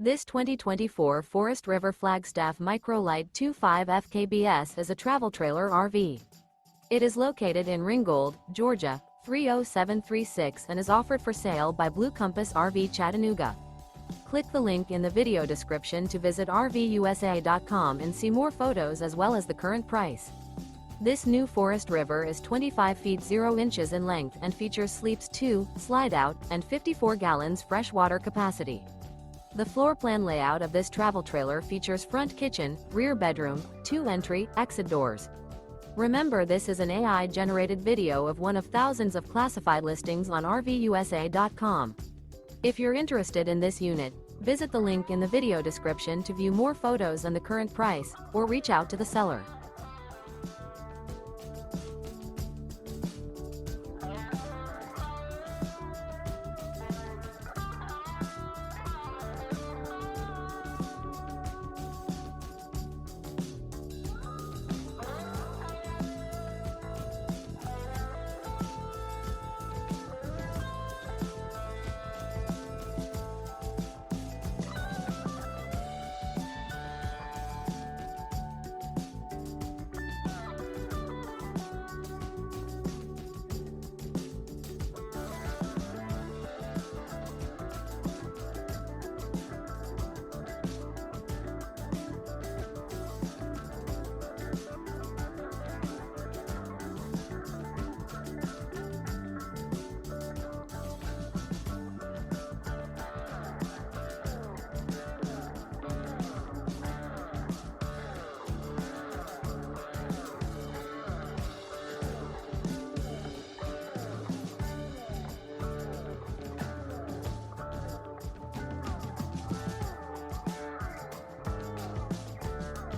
This 2024 Forest River Flagstaff Micro Lite 25 FKBS is a travel trailer RV. It is located in Ringgold, Georgia, 30736 and is offered for sale by Blue Compass RV Chattanooga. Click the link in the video description to visit RVUSA.com and see more photos as well as the current price. This new Forest River is 25 feet 0 inches in length and features sleeps 2, Slideout, and 54 gallons freshwater capacity. The floor plan layout of this travel trailer features front kitchen, rear bedroom, 2 entry, exit doors. Remember, this is an AI-generated video of one of thousands of classified listings on RVUSA.com. If you're interested in this unit, visit the link in the video description to view more photos and the current price, or reach out to the seller.